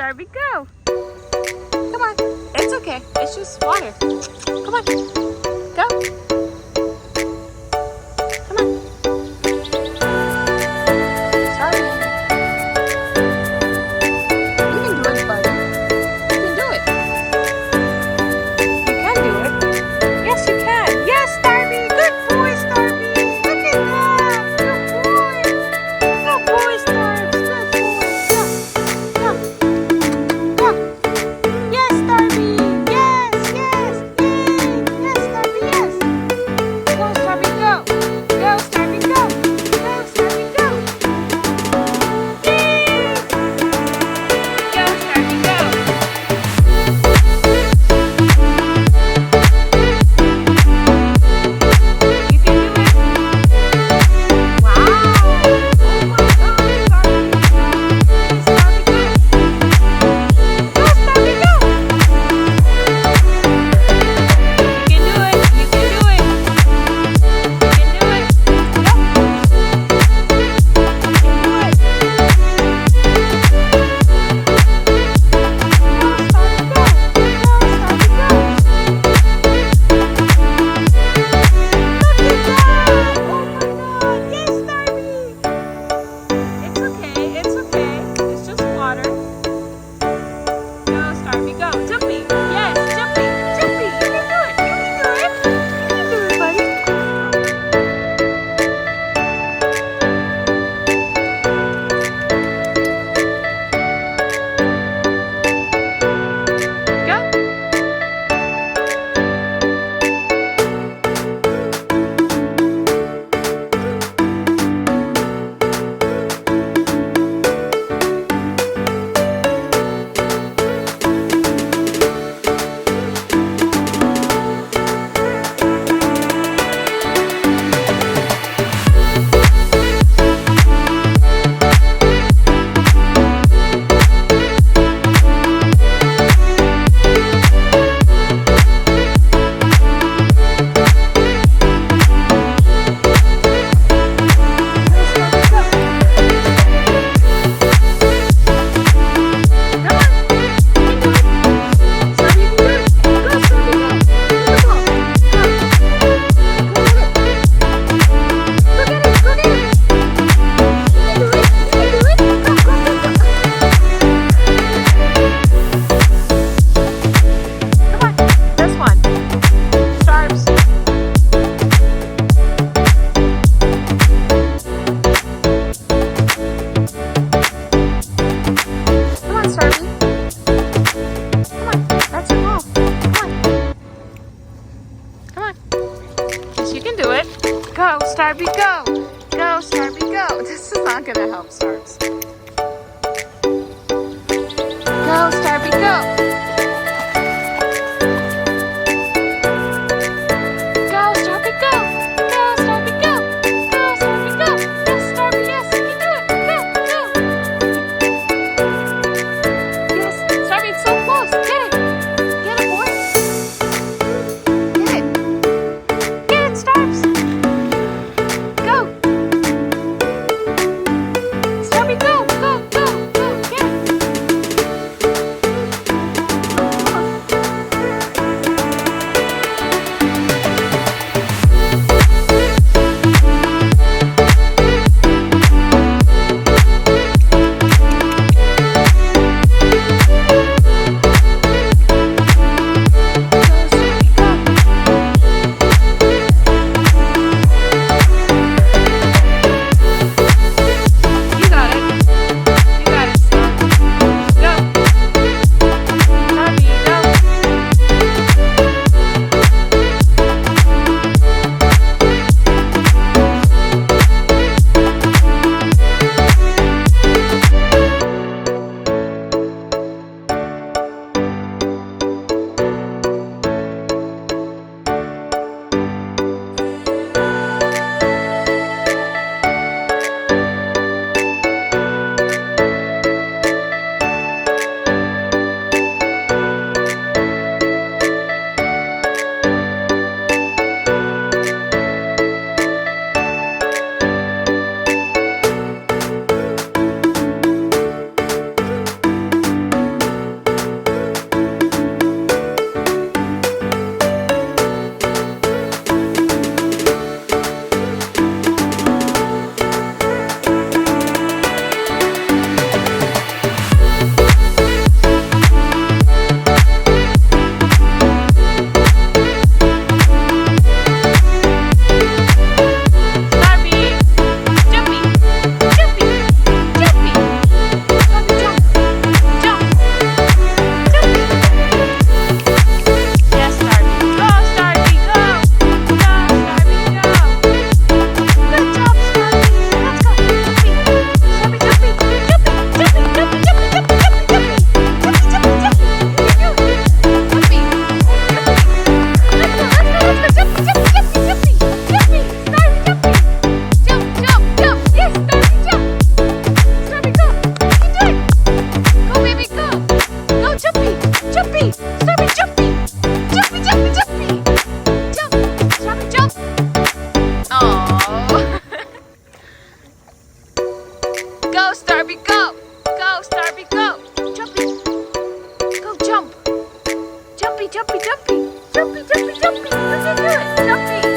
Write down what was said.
Starby, go. Come on. It's okay. It's just water. Come on. Go. Come on. Starby. You can do it, buddy. You can do it. You can do it. Yes, you can. Yes, Starby. Good boy, Starby. Look at that. Good boy. Good boy, Starbs. Good boy. Go. Go. Go. Yes, Starby. Yes, yes. Yay. Yes, Starby, yes. Go, Starby, go. Go, Starby, go. Go, Starby, go. Yay. Go, Starby, go. You can do it. Wow. Oh my God, Starby. Starby, go. Go, Starby, go. You can do it. You can do it. You can do it. Go. You can do it. It's okay. It's okay. It's just water. Go, Starby, go. Jumping. Yes, jumping. Jumping. You can do it. You can do it. You can do it, buddy. Go. You can do it. Go, Starby, go. Go, Starby, go. This is not going to help, Starbs. Go, Starby, go. Go, Starby, go. Go, Starby, go. Go, Starby, go. Yes, Starby, yes. You can do it. Go, go. Yes, Starby, it's so close. Get it. Get it, boy. Get it. Get it, Starbs. Go. Starby, go, go, go, go. Get it. Go, Starby, go! Go, Starby, go! Jumpy! Go, jump! Jumpy, jumpy, jumpy! Jumpy, jumpy, jumpy! You can do it! Jumpy!